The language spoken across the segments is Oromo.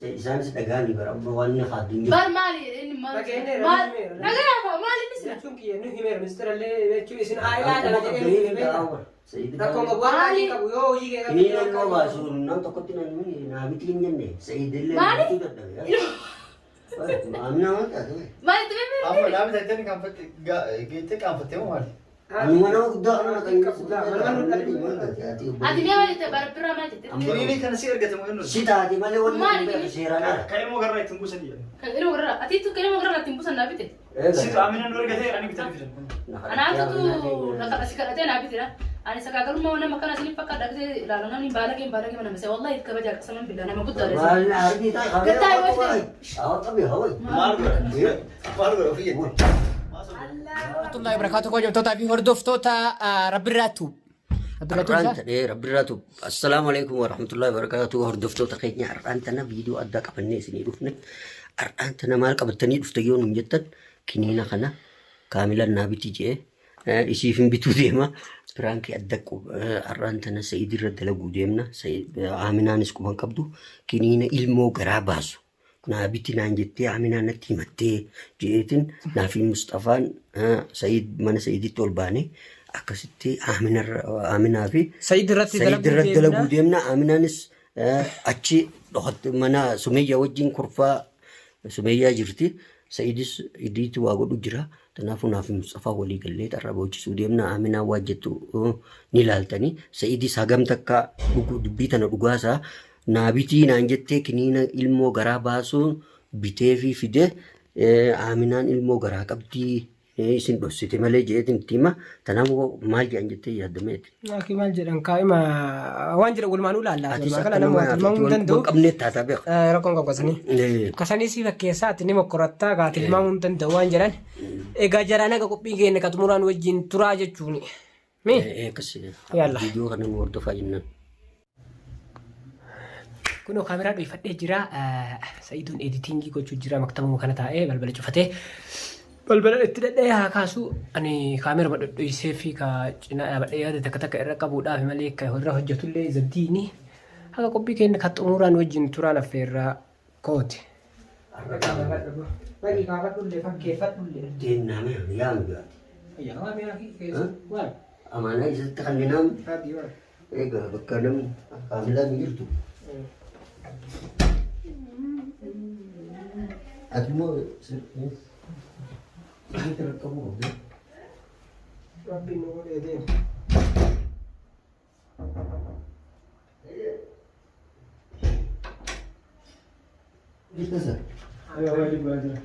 إنسان استجاني برب واني خادم. بار مالي إني ما. مال. نجا مالي نسمع. شو كي إنه همير مستر اللي شو اسمه عائلة أنا جاي. سيد. تكون قبوان كي كبيو يجي. ini kan lo basu nang takut ini na bikin jenne Said le itu dah ya amna mata tu مالي تبي Amma nabi tadi kan kita kan fatemu mali. anu mana udah anak kan هذه مية مالي تبى برا ما تدري. Ini kan sih erga temu inu. sita di mana wala sirana Kayak mau garra itu busan dia. كان إنه غرّا أتيتو كلمة غرّا تنبوس النبي ترى. Situ aminan erga tadi ani kita fikir. أنا أتو لقى سكرتين نبي ترى. أنا سكاكلو ما أنا مكان أسني فكر دكتور لا أنا نبالغ أنا بس والله يتكبر جالس سلام بالله أنا ما كنت دارس. mal ardi ta Ketai wajib. awak tapi hawai Malu fiye. الله وبركاته كوجو توتا في هردوف توتا ربراتو ربراتو السلام عليكم ورحمة الله وبركاته هردفتو تقيتني أرانتنا فيديو أدى كبني سني دفنك أرانتنا مالك بتني دفتيون من جدًا كنينا خنا كاملا نابي تيجي يسيفن بتو ديما برانكي أدكو أرانتنا سيدي ردلقو ديمنا سيد عامنا نسكو من قبضو كنينا إلمو غراباسو نابتي نانجتي عامنا نتي متي جيتن نافي مصطفى سيد من سيدي تولباني akkasitti Aminaa fi Said irratti dalaguu deemna. Aminaanis achi mana Sumayyaa wajjin kurfaa Sumayyaa jirti. Saidis idiitu waa godhu jira. Kanaafuu naaf Mustafaa walii gallee xarraba hojjisuu deemna. Aminaa waa jettu ni ilaaltanii. Saidis hagam takka dubbii tana dhugaasaa naabitii naan jettee kiniina ilmoo garaa baasuun bitee fi fide Aminaan ilmoo garaa qabdii. isin dhossite malee jeetin tima tanamu maal jedhan jettee yaadameeti. Aki maal jedhan kaa'ima waan jedhan walumaan ulaalaa. Kala nama tilmaamuu danda'u. Qabnee taataa beeku. Rakkoon qaqqasanii. Kasanii si fakkeessaatti ni mokkorattaa gaa tilmaamuu danda'u waan jedhan. Egaa jaraan akka qophii keenya ka xumuraan wajjin turaa jechuuni. Akkasii. Yalla. Viidiyoo kana nu hordofaa jennaan. Kunoo kaameraa dhuunfadhee jira. Sa'iduun editingii gochuu jira maktabuma kana taa'ee balbala cufatee. balbala itti dhadhee haa kaasu ani kaamera madhodhoysee fi ka cinaa dhaabadhee yaada takka takka irra qabuudhaaf malee ka irra hojjetullee zabdiini haga qophii keenya ka xumuraan wajjin turaan affeerraa kooti. Bagi kaafadhullee fakkeeffadhullee. Deemname yaanu gaati. Yaa mi'a keessa waan. Amaanaa isatti kanneenam. Egaa bakka namni kaamilaan jirtu. Ati immoo ini terkamu oke? Rapi nunggu deh. Bisa sah? Ayo wajib belajar.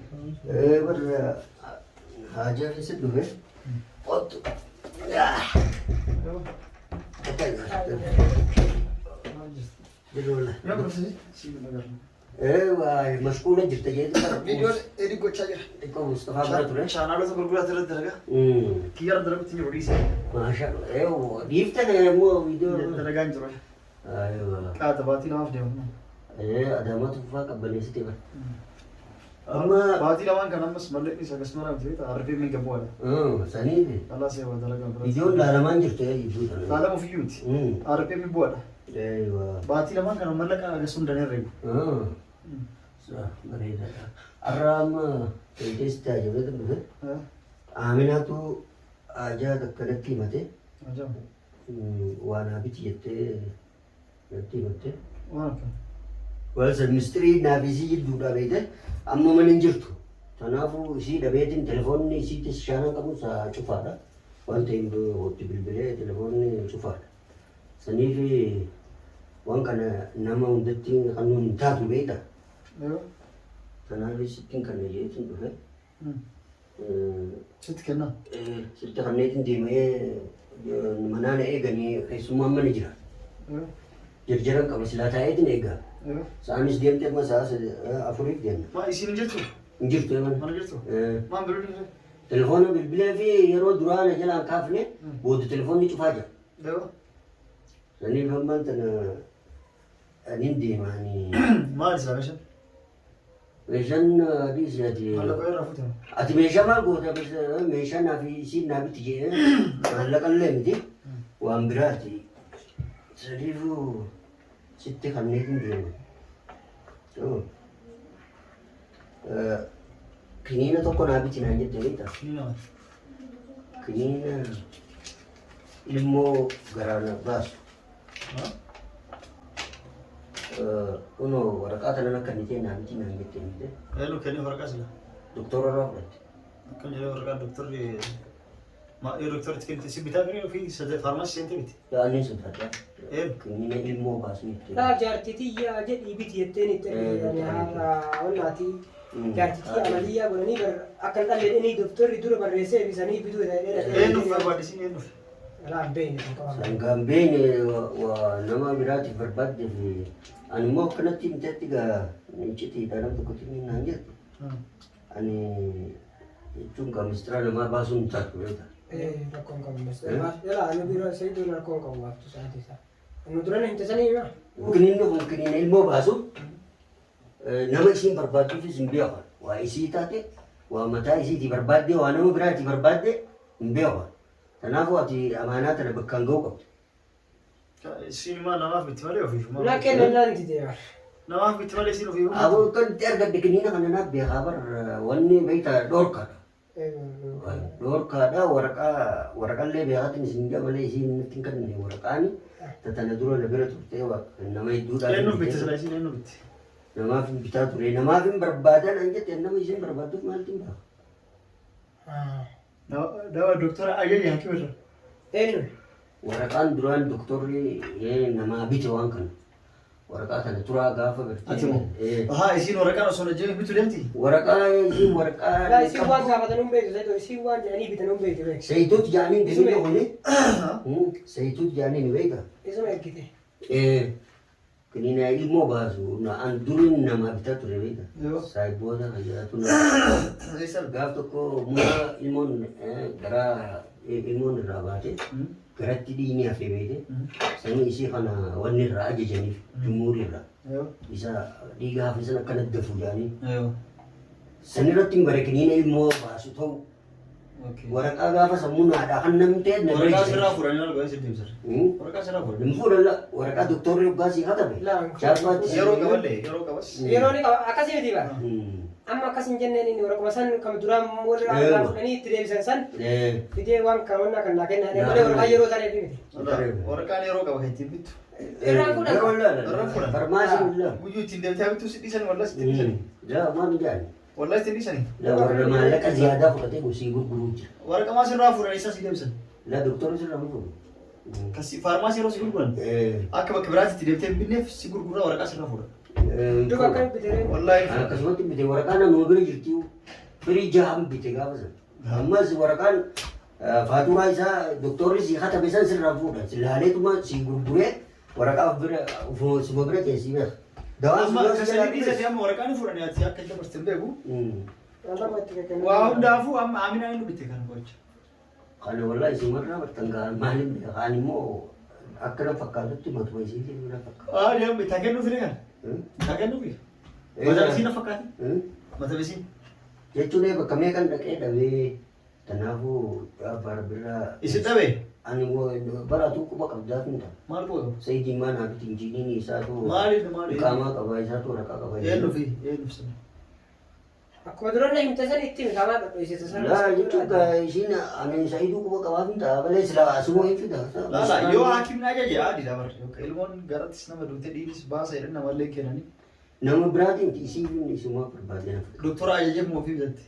Hajar itu dulu ya. Foto. Ya. Dulu lah. Ya berapa sih? Sih benar. Wah, maskulnya cerita jadi. Video edit gue caja. Iko Mustafa betul ya? Channel itu bergerak terus kan? Kiar terus tinggi rodisi. Masya Allah. Gifta nih mau video. Terus terus. Ayo. Kata batin maaf deh. Ada mah tuh pak kabarnya sih tiba. Amma batin awan kan mas malik nih sagas marah jadi tak arfi min kebuat. Sani deh. Allah sih buat dalam kan. Video lalaman cerita ya ibu. Dalam mau video. Arfi min buat. Ayo. Batin awan kan malik kan ada sunda nih ribu. Sah, mereka. Aram, itu saja betul. Aminah tu aja terkena mati. Aja. Wana biti jette, mati. Wah. Walsa misteri nabi sih juga beda. Amma menanjur tu. Tanafu si dapetin telefon ni si tisyana kamu sa cufara. Wante ibu hotel bilbile telefon ni cufara. Sanifi wan kana nama undatin kanun tatu beda. Ayo. Tanafi sitin kana jetin tu kan. Sit kena. Sitte kannetin dimaya mana na ega ni semua manajer. Jarang kamu silata itu ega. Samis dia tiap masa Afrika dia. Ma isi ni jatuh. Injir tu mana? Mana jatuh? Ma beri ni. Telefonnya bila fi yaro durana jalan kafne, buat telefon ni cufa aja. Ayo. Jadi memang tena nindi mani. Ma isi lah macam. Macam di sini. Kalau kau rafu tu. Ati macam apa gua tapi macam nabi si nabi tiga. Kalau kan lem di, wang berarti. Jadi tu sitte kan ni dia. Kiniina tokko naa biti naan jette beektaa? Ni nama. Kiniina ilmoo garaa na baasu. Kunoo waraqaa kana akka nitee naa biti naan jette mite. Eenyu kennee waraqaa sila. Doktora irraa fudhatte. Akkam jedhee waraqaa doktorri doktorri kennite si bitaa biree ofii faarmaasii seente biti. Yaa'anii sodaadha. Eenyu. Kiniina ilmoo baasu jette. Laa jaartitiyyaa jedhii biti jetteen itti wannaati. Jaartitii amaliyyaa godhanii akka hin dhalleedhanii doktorri dura barreessee bisanii bituu Eenyuuf barbaadisiin eenyuuf. Laan beeyne kan qaban. Sangaan beeyne nama biraatiif barbaadde fi ani immoo akkanatti miteetti gaa icciitiidha nama tokkotti naan jette. Ani jechuun gaa mistira namaa baasuun hin taatu beektaa. Rakkoon qabu. Yalaa ani bira sayiduun rakkoon qabu waaftu sa'aatii isaa. Nu dura na himtasanii himaa. Kiniina ilmoo baasu nama isiin barbaadduufis hin beekan. Waa isii taate waa mataa isiitii barbaadde waa nama biraati barbaadde hin beekan. Kanaafuu ati amaanaa tana bakkaan ga'uu qabdu. Isiin maa namaaf bitti malee ofiif. Naa kennan naan itti deemaa. Namaaf bitti malee isiin ofiif. Aboo kan itti argadde kiniina kana naaf beekaa bar wanni beektaa dhoorkaadha. Dhoorkaadha waraqaallee beekaatiin isin malee isiin nutti hin kennine waraqaani tana dura na bira turtee nama hedduudhaan. Eenyuuf bitti sila isiin eenyu bitti. Namaaf hin bitaa ture namaaf hin barbaadan an jette nama isiin barbaadduuf maaltu hin beeka. Dawa doktora Ayyayi Hakimirra. Eenyu. Waraqaan duraan doktorri namaa bite waan kana. Waraqaa kana turaa gaafa Ati moo? gartee. Isiin waraqaan osoo najjee bitu deemti. Waraqaa isiin Laa waraqaa. isin waan gaafatan hin beektu sayidu isin waan jedhanii bitan hin beektu beektu. Sayituuti jaaniin kiniina kuni. Sayituuti jaaniin beeka. Isuma ergite. Kiniina ilmoo baasu an duriin namaa bitaa ture beeka. Saayiboota fayyaatu na. Gaaf tokko muka ilmoon garaa ilmoon irraa baate garatti dhiigni hafee beekte sanii ishee kana wanni irraa ajajaniif jumhuuri irraa isa dhiiga hafe sana akka naddafu jaanii sanirratti hin bare kiniina ilmoo baasu ta'u waraqaa gaafa sammuu naadhaa kan namni ta'e na Waraqaa sirraa fuudhanii lalu gaafa sitti ibsar. Waraqaa sirraa fuudhanii. Hin fuudhan waraqaa doktorri yoggaa sii katabe. Chaapaatti Yeroo qaballee yeroo qabas. Yeroo ni qaba akkasii miti bara. Amma akkas hin jenneen inni waraquma san kan duraan warri irraa fudhanii itti deebisan san fidee waan kaawwannaa kan naa kennaa malee waraqaa yeroo sana eebi miti. Waraqaan yeroo qaba kan ittiin bittu. Irraa fuudhan. Yeroo fuudhan. Farmaasii illee. Guyyuu ittiin deemtee bittu si dhiisanii wallas ittiin dhiisanii. Jaa maal jaani. Wallas ittiin dhiisanii. La warra maallaqa ziyaadaa fudhatee gosii gurguruu jira. Waraqaa sirraa fuudhanii isa si deebisan. La doktorri sirraa fuudhu. Kasi faarmaasii yeroo si gurguran. Akka bakka biraatti itti deemtee hin binneef si gurguraa waraqaa sirraa fuudha. Duka kan bitee. Wallahi. Akkasumatti bite waraqaan nama bira jirti firii jahan bite gaafa sana. Ammas waraqaan faaturaa isaa doktorri si katabe san sirraa fuudha. Silaaleetuma si gurguree waraqaa bira suma bira keessi beeka. Dawaan Amma kasanii dhiisanii amma waraqaan fuudhanii ati akka itti dabarsan beeku. Lama itti kennan. Waa hundaafuu amma Aminaa inni bitte kan gocha. Kana wallahi sumarraa bartangaan maaliin beeka kaan immoo akkana fakkaatutti matuma isiitii bira fakkaata. Deemu bitaa kennuufi ni kana. Bitaa kennuufi. Mata bisiin fakkaati. Mata bisiin. Jechuun bakka meeqan dhaqee dhabee kanaafuu bara biraa. Isin dhabee. Ani baratuu quba qabdaaf hin ta'a. Maal bu'aa qabu? Sayyidii maanaa biti injiiniin isaatu Maali? qaamaa qaba isaatu waraqaa qaba. Eenyuuf sana. Akkuma duraan na himte san itti mitaamaa dhadhoisite sana. Laa jechuun ishiin ani sayyiduu quba qabaaf hin ta'a malee silaa asuma hin fida. Laala yoo haakimni ajaje adii dabar. Ilmoon garattis nama duute dhiiris baasa jedhan namallee kennanii. Nama biraatiin isiin isuma barbaadee nafa. Doktora ajajeef moo ofii bitate?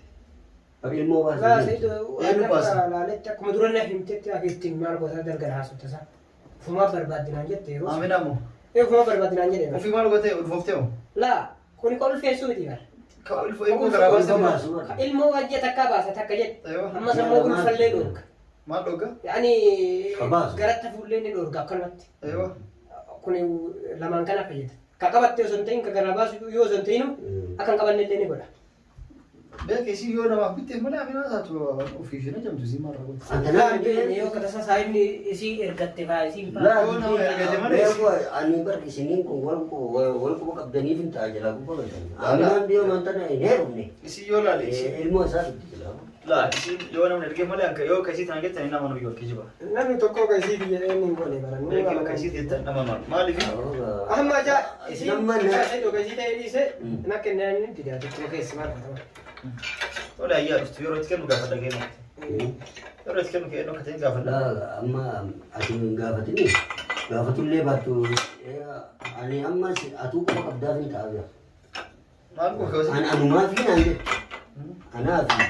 Ilmoo Laa baasee. sayidu laaletti akkuma duraan na himtetti akka ittiin maal gosa gargar haasofte san. Fumaa barbaaddinaan jette yeroo. Aminaa moo? Fumaa barbaaddinaan jedhee. Ofii maal gootee ulfooftee moo? Laa kuni qolfeessuu miti bara. Ilmoo garaa baasee Ilmoo wajjii takka baasa takka jedhe. Amma sammuu gulfallee dhorka. maal dhogga? Yaani Kabaas. garatti fuullee ni dhorka akkanumatti. Eewa. Kuni lamaan kana fayyada. Ka qabattee osoo hin ta'in ka garaa baasu yoo osoo hin ta'inu akka hin qabanne illee ni godha. Beekee si yoo namaaf bitteef malee Aminaa taatu ofiishee na jamtu si maal raawwatu. Laa deemee yoo katasa saayinni isii ergatte faa isii faa. Ani bar isiniin kun wal quba qabdaniif hin ta'a jala quba qabdan. Aminaan deeman tana hin heerumne. Isi yoo laale isi. Ilmoo isaa itti jala. لا يو أنا من الجيم مالي أنك يو كيسيت أنا جت أنا ما نبي وكيجي بقى Namni tokko kasii biyya dheemuun goone barannu. يو كيسيت جت أنا ما لي Amma jaa isin Namni kasii kasii ta'ee dhiise nakka inni didaa tokko keessa maal ta'u. ولا يا رست يو رتكلم قافة دقيقة يو رتكلم كأنه كتير قافة لا أما أتين قافتني قافتني باتو أنا أما أتوقع قبضة في تعبير ما أقول كويس أنا ما فينا عندي أنا في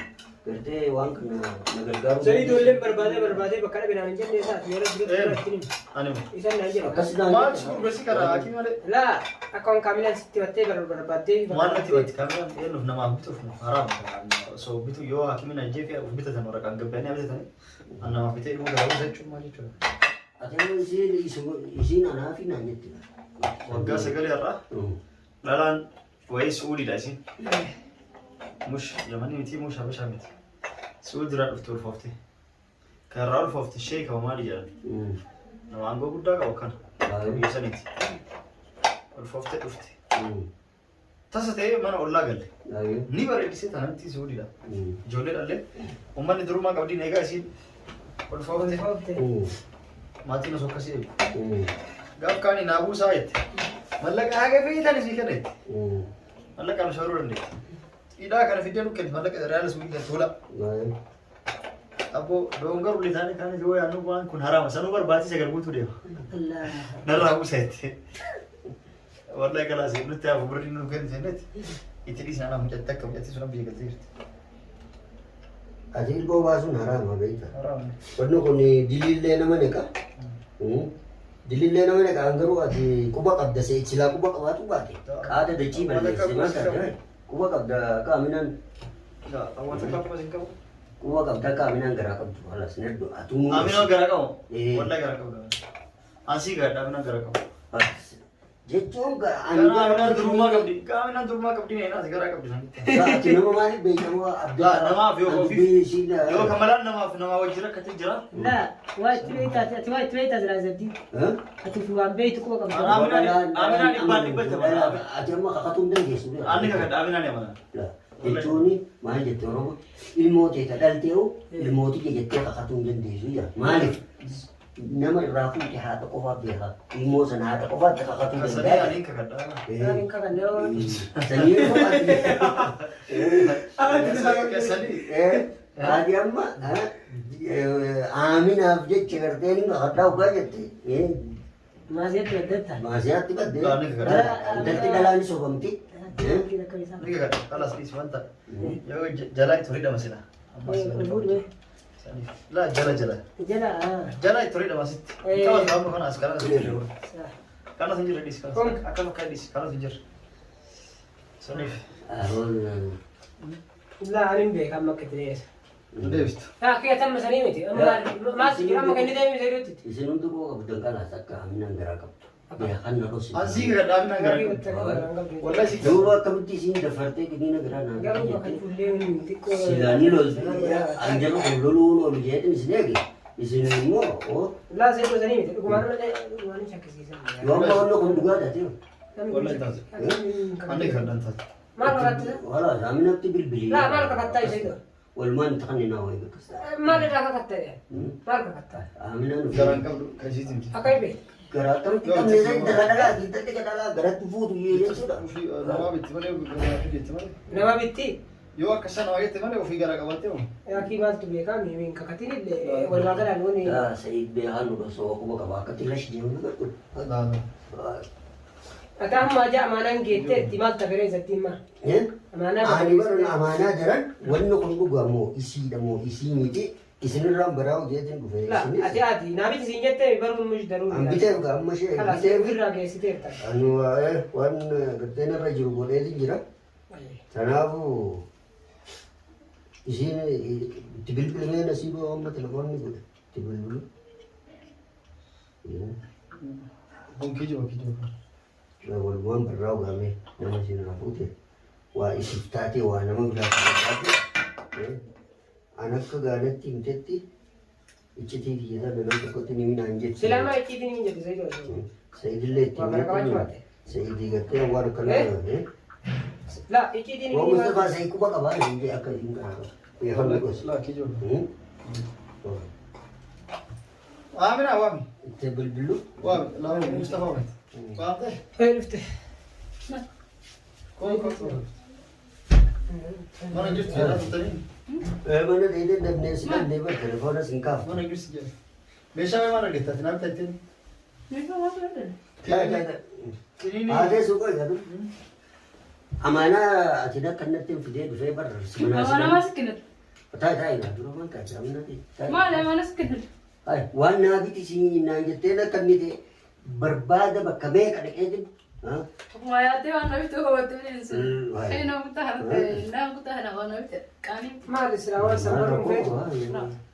كرتي وان كنا نقدر Sayyidu illee barbaadee bakka dhabinaan hin jenne isaati yeroo jirutti أنا isaan naan jedha. قصدنا ما تشوف بس كذا أكيد مالي Laa akkaan kaamilaan sitti battee barbaaddee ما نتي بيت كمان إنه نما بيتو حرام سو بيتو يو أكيد من الجيف يا بيتو تنورك عن قبلني أبدا تاني أنا ما بيتي مو قالوا زي شو ما جيتوا أتمنى يسين أنا فينا عندي وقا سجلي الرا لا وين سعودي لازم مش يمني متي مش هبش همت سعودي راد فتور فوفتي كان راد فوفتي شيء كمان ما ليه نما عنقو قدّا أو كان يسنيتي الفوفتي فوفتي تاسة ما أنا أقول لك نيبر إديسة أنا تي سعودي لا جولة لا وما ندرو ما قبلي نيجا أسيد الفوفتي ما تينا سوكسي قاب كاني نابو سايت ملك حاجة في ثاني شيء كده ملك أنا شعور عندي إذا كان في دينو كده ملك ريال سوي كده تولا أبو دونغر ولي ثاني جو يانو بان كن حرام سنو بر باتي سكر بوتو ديو نرى أبو سايت والله كلا سيد نتيا أبو بري نو كده سنت يتريس أنا مجتك كم يتريس أنا بيجي كثير أجيل بواسون حرام ما بيتا حرام ودنو كوني دليل لنا منك دليل لنا منك أنغرو أتي كوبا قبضة سيتشلا كوبا قبضة باتي هذا دجي بلي سما كده كوبا قبضة كامينان لا أول تكلم بس إنكم كوبا قبضة كامينان غرا قبضة خلاص نردو أتوم آمين أو والله غرقوا أنسي غرقوا آمين غرقوا جتون كامينان درما كبدي نينا سكرا كبدي أتي نما مالي بيجوا لا نما فيو كوفي لا يو كمالان نما وجهك كتجرا لا وايت تريتا زرازدي اتفي وان بيت كو كم آمين نبان تمام أتي ما خاتون دنجي سوري أني كذا آمين أنا ما لا جتوني ما جتورو الموتي تدلتيو الموتي جتة خاتون دنجي سوري مالك نما الرافو كهذا قفا بيها الموزن هذا قفا كهذا خاتون كسرني دنجي أني كذا يعني كان لو سنير كسرني هذه أما آمين أبجد شكرتين غدا وقاعدتي ما زيت ودتها ما زيادة بدي لا نكذا دلتي دلاني سوبمتي كده كويس نيجي كذا خلاص ليش ما أنت يو جلاي تريد مثلا لا جلا جلا جلاي تريد مثلا كم كم كنا أسكارنا سنجر كنا سنجر ديس كنا أكمل كاي ديس كنا سنجر سنيف لا أنا بيك أما كتريس. ديفت لا كي تم سليمتي أما ما سجل أما كني دايم زيروتي. Isin untuk kau kebetulan kan asal kami nang gerak dia kan harus أنسي كذا آمين غرقوا والله شيء dulu kami di sini daftarnya ke sini gerak nang Gak mau makan full tiko. silani loh anjir lo dulu lo lihat di sini lagi di sini semua oh لا زيرو سليمتي. كمان أنا شاكس كيسان. yang mau lo kan juga ada tuh والله أنت أني كذا أنت ما ركضت. wala kami nanti beli لا ما ركضت أي شيء. والمان تخني ناوي بس ما ركضت يا. ما ركضت. kami nang جران كم كذي تمشي أكيد بي. gerak kami kita nih dalam kita tidak dalam gerak tubuh tuh ya sudah وفي نواب التمانية وفي التمانية نما بيتي. يو كسر نواب التمانية وفي جرا قبلتهم يا كي ما تبي كام يمين ككتير اللي ولا كذا لوني. ya saya behan udah so aku mau kabar ketilas dia juga tuh لا أتاهم ما جاء ما ننجيت تيمال تفريز التيمة. ya أمانة. ani baru amanah jalan wano kung gua mau isi miti isi ram berau dia tuh gue لا أتي نبي تسينجت برضو مش ضروري. ambite gua masih خلاص ambite يفرق راجع ستير تك. anu wan ketena rajul boleh dijira sanabu isi tibil pilihnya nasi gua amma telepon nih gua tibil dulu ya هم كيجوا Lawal buwan berau kami nama sini putih. Wah isiftati wah nama udah tadi. Anak ke ganet tim teti. Iciti dia dalam takut ini min anjir. Selama itu ini jadi saya juga. Saya dilihat tim. Saya dilihat yang war kena. لا itu ini. Wah Mustafa saya kubah kabar ini akan ingkar. يهون بس لا كي جول آمنة وامي انت بالبلو وامي لا مصطفى وامي وامي عرفت كون ما نجيت يا تاني ما ندري ده بنس ده نبى تلفون سنكاف ما نجيت جا مشى ما نجيت تنام تاني لا لا هذا سوق هذا أمانة أتينا كنا تيم في ده في برا أنا ما سكنت تاي لا درو ما كذا من هذه ما لا ما سكنت هاي وانا بيتي سيني ناجتنا كني ده بربادة بكمية كده كده ها ما يأتي وانا بيتو هو تبين أنا متهرب لا متهرب وانا بيت كاني ما لسه أول سمر مفيد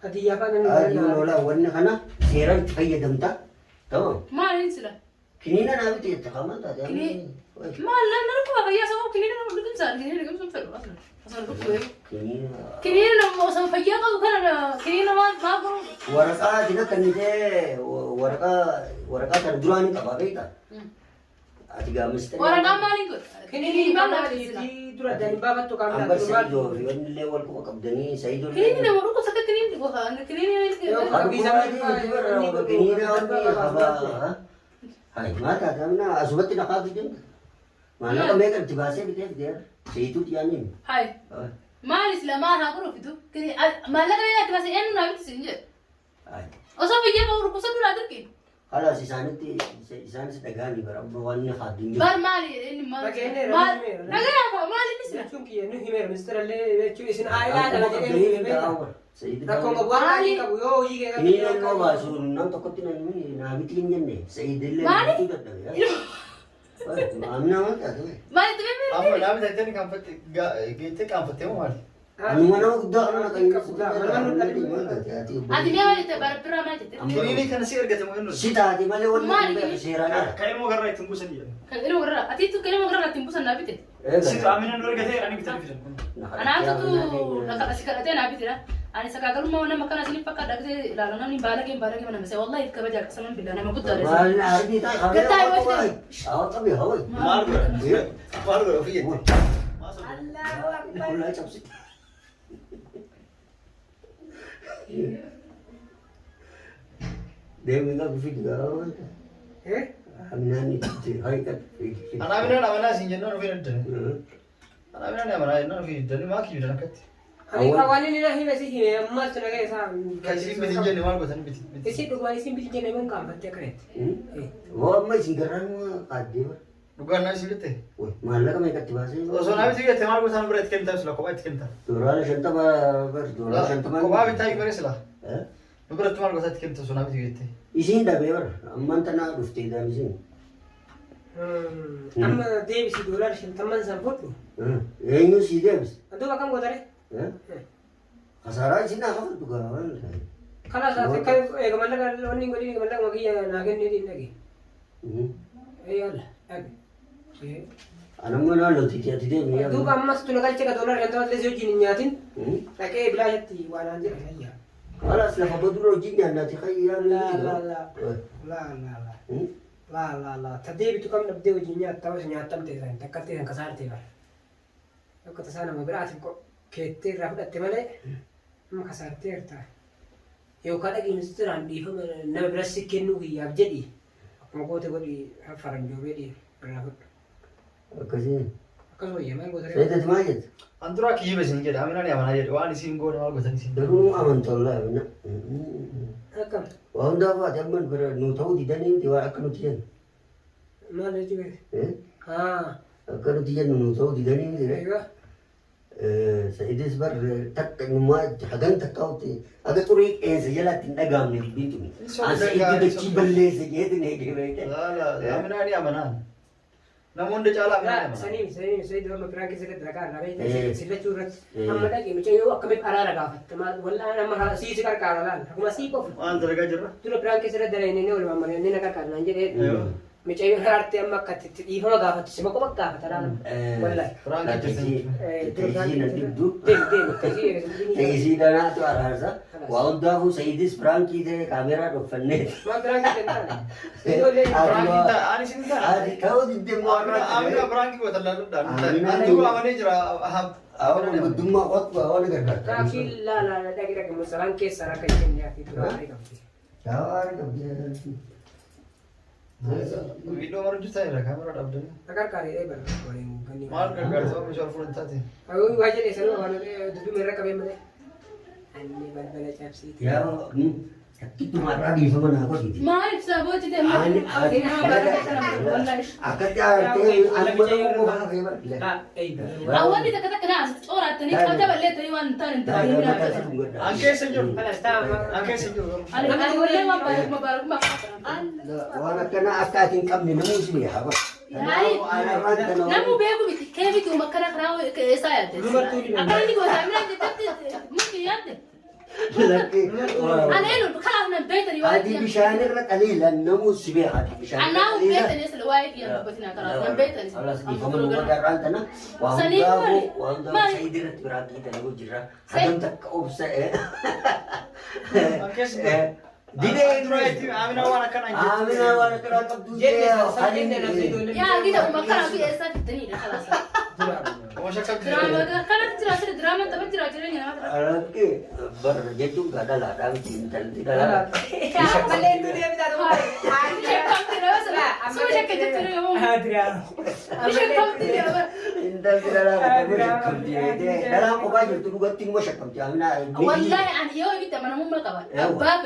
هدي يا فانا أيوة لا وانا خنا سيران تفيد دمتا تمام ما ننسى كنينا نابتي يتقامل ده كني ما لا نركب يا سو كني أنا بدي إنسان كني نقول سنفر أصلا كنينا كني أنا موسم فيا كذا كني ما برو ورقة دينا كني ده ورقة تردراني كبابيتا أتيجا مستني ورقة ما نقول كني ما لي درا دني بابا تو كام أمبر سيدو ريون الليول كم كبدني سيدو كني أنا مرو كسكت كني نقول أنا كني هاي ما تعلمنا أسبوعت نقاط جن ما أنا كم يكر تباسي بتاعي ده سيدو تيانين هاي ما لسه ما هاكرو فيدو كني ما لا كني بس إنه نبي تسنجر هاي أصلا فيا ما مرو كسكت ولا أدرك خلاص إسان سدقاني برا واني خادم بار مالي إني ما بقينا ما رمي مالي نسمع شو كي إنه همير مستر اللي شو إسن آيلا أنا جاي سيد نكون قبوان كابو يو يجي ini kan mau masuk nang toko tinan ini nah bitin jenne Sayyidillah itu dah ya amna mah tak tu مالي تبي أما نام تاني كم فت جيت كم فتهم مال anu mana udah kan هذه مية واحدة تبار برا ما تدري كنيني كان سير قتم وينو sita di mana wala sirana كاي مو قرأت تنبوس دي كان إنه ورا أتيتو كلمة ورا تنبوس النبي تدري سيد أمين نور قتي أنا بتلفزيون أنا أنتو لك أسكالتين أبي ترى أنا سكاكلو ما أنا مكان أسني فكر دكتور لا أنا نبالغ ما نمسي والله يتكبر جاك سمن بالله أنا ما قلت دارس wala ardi tay khamera awak kami hawi مارغو فيه Allah chapsi dia minta video amna ni hai kat أنا أمين أنا سينجن نور فين الدنيا أنا أمين أنا نور فين الدنيا ما كيف أنا كت أنا كوالي لنا هي بس هي ما تناقي سام كاسين بتنجن ما قلت أنا بت إيش تقولي سين بتجي من كام بتكرت wo mai singaran kadde bukan nasi gitu malah kami kat bahasa so nabi tiga teman gue sama berat kita sudah kau kita Dorala shanta dorala shanta kau bawa bintai beres lah eh berat teman gue saat kita so nabi tiga itu isin da bewer amman tana dufte da isin أما ديفيس دولار شن تمن سامبوتو enyu si debs أنتو بكم قدره khasara isin na khafal tu ga خلاص أتذكر إيه كمان لك لوني قولي كمان لك مقيا ناقن ندي نقي إيه يلا أبي ana mana lo titi mi دوك أما ستونقال شيء كدولار كنتوا تلزيو جينياتين لكن بلا جتي وأنا عندي رأيي خلاص la fabadro jinya na ti khayya لا تدي بتكم نبدأ وجينيات تاوس نياتم تيزان تكتي كسار تيزان لو كتسانا مبرات كتير رافد أتمنى ما كسار تيرتا يو كذا كي نستران دي هم نبرس كنو هي أبجدي ما قلت قولي فرن جوبي رافد kasin كذا هي ما قلت saya dah majid antara kiri besin jadi amin ani aman aja wani sim gue nama gue tadi sim daru aman tolla na كم wa onda fa jamman ber nu tau di dani di wa aknu tiyan ما نجي ها aknu tiyan nu tau di dani di أيوة سيدس بر تك ما حدن تكاوتي هذا طريق إيه سجلات النجام من البيتومي أنا إيدي بتشي بللي سجيت نيجي بيت لا amin ani amanan namun dia cala amin لا ani سني دور مكران كيسة كذا لا بيت سيلة شورت أما ده كي مچايو أكمل أرا ركافت تمام ولا أنا ما سي سكر كارلان أكمل سي كوف antara gajar تلو بران كيسة ده رأيني ولا ما مريني نكار كارلان جد ميجي هارتي أما كتت إيفا ما قافت سما كم قافت أنا والله تيجي دانا تو أرهزا وأودا هو سيدس برانكي ده كاميرا رفنة ما برانكي تنتان أنا سنتا هذه كاو دم أنا برانكي وتلا أنا هو أنا جرا أهم أول بدم وقت وأول كذا لكن لا لا لا ده كده مثلا كيس سرقة الدنيا في تراعي كم كاو كذا فيديو مرة جت هاي كاميرا أبدنا أكار كاري إيه بنا مال كذا سوى مش عارفون تاتي أقول واجد إيش لو أنا دبي مرة كم يوم ده أني بلا شابسي يا itu marah di sana aku gitu. Maaf sahabat itu emang. Akan jadi aku mau makan hebat. أول أول إذا كذا كناس أورا تاني كذا بلي تاني وان تاني أنكي سنجور خلاص تمام أنكي سنجور أنا أقول له ما بارك ما بارك ما وانا كنا أفتاتين كم من موس بيها بس. نمو بيكو كيف يكون مكانك راو كيسايد. أكيد يقول أمين أنت ممكن يانده. أنا إنه خلاص من البيت اللي وايد. هذه بشانك لا قليلا نموس بيها هذه بشانك. أنا هو بيت اللي يسلو وايد يا بتنا خلاص من بيت اللي. خلاص دي فمن هو دران تنا. وهم سيد الرتبرات كده لو جرا. هذم تك أوبس. أنكي سنجور Dide itu Amina wana kan anjir. Amina wana kan kabdu جد dia. سالين ده نفسي دول يا كده ومكانك في إنسان تاني خلاص. وش كم دراما كانت ترى دراما تبى ترى جرينا ما. Alangke berjetu gak ada ladang cinta tidak ada. بلين دول يا بدار شكرا ترى بس لا. سو شكرا ترى يوم. شكرا ترى. Cinta tidak ada. Dalam apa aja tu buat tinggal syakam jamina. والله أنا يوم بيت أنا مو مكبر. باب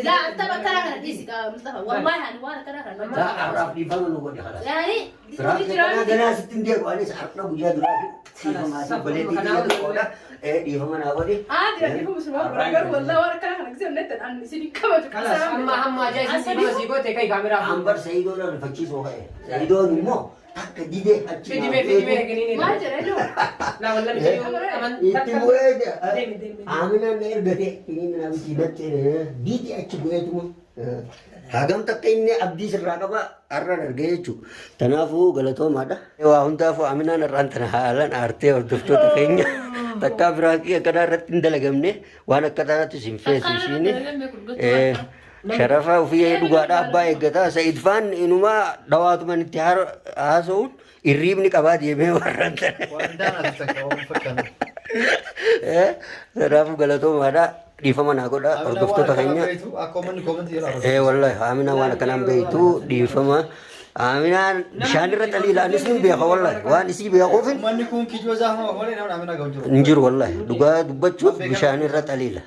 لا أنت بكره هديسي كمصطفى والله أنا وانا كره لا أعرف di mana lu buat خلاص. يعني Karena ada nasi tinggi aku anis harapnya buja dulu lagi. Sih masih boleh tinggi aku dah. Di mana aku di? عادي أنا بس ما بقدر والله وانا كره أنا كذا نت أنا سيدي كم خلاص أما جاي سيدي كو تكاي كاميرا Ambar Saido dan fakir sohe. Saido nimo. Tak dide hati. في دمي كنيني ما جرى له لا والله مش أمان Itu boleh je. دمي Amina ner bete. Ini nama tidak tere. Didi acu boleh tu. Hagam tak ini abdi seraka ba arra nerge cu. Tanafu galato mada. Wa hunta fu amina naran tanahalan arte or dufto takenya. Takka braki kada ratin dalagamne. Wana kada tu simfe sini. Sharafa ufiya duga da abba egata Said Fan inuma dawatu man intihar asun iribni kabad yeme waranta. وأنا أتذكر وفكر Sharafu galato mada difa mana ko da or dufto takenya. Aku komen dia Wallahi amina wana kanam beitu difa ma amina shanira talila anisni be wallahi wa nisi be qofin من يكون كي جوزها ما هو لنا عمنا قوجو njur wallahi duga dubbachu bishanira talila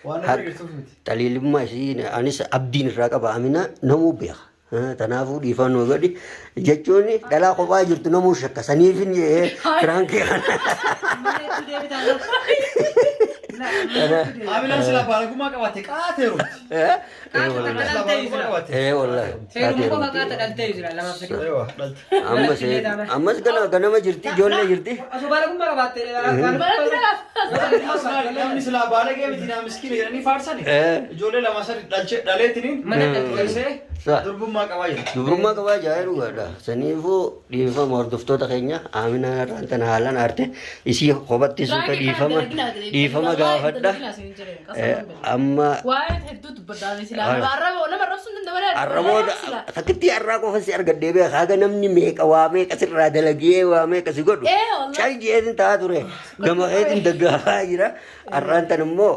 وأنا رجعت talili ma si anis abdin raka ba amina namu be tanafu difa no gadi jechoni dala ko ba jirtu namu shakka sanifin ye franke عمنا سلا بالكم ما كباتي كاتيرو wallahi سيرو ما كاتا دلتي يزرا لما فكر أيوة ammas gana ma jirti jolle jirti أشوف بالكم ما كباتي لما سلا بالك يا بتينا مسكين يعني فارساني جولة لما سر دلتي تنين من الدلتي دربو ما كواجه Dubruma ka ba jairu gada sanifu difa mordufto ta kenya amina rantan halan arte isi khobatti suka difa ma gafadda amma وايد هدوت بدال سلا بعرب ولا مرة سند ولا arrabo takiti arrako fasi argadde be kaga namni me kawame kasirra dalage wa me kasigodu والله chal jedin ta ture gama edin daga jira arrantan mo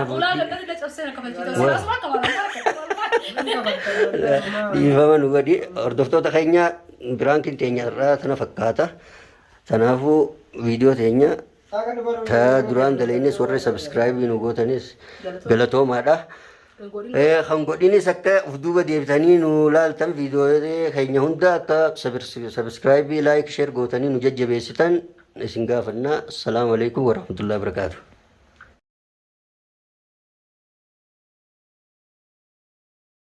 ولا لا لا تفسير كمان كده خلاص ما كمان difa ma nugadi ordofto ta kenya brankin tenya ra tana fakkata tanafu video tenya ta duran dalainis warra subscribe nu gotanis galatoomaadha kan godhinis akka ufduuba deebitanii nu laaltan viidiyoo keenya hunda akka subscribe like share gootanii nu jajjabeessitan isin gaafannaa. Assalaamu alaikum warahmatullahi wabarakatuh.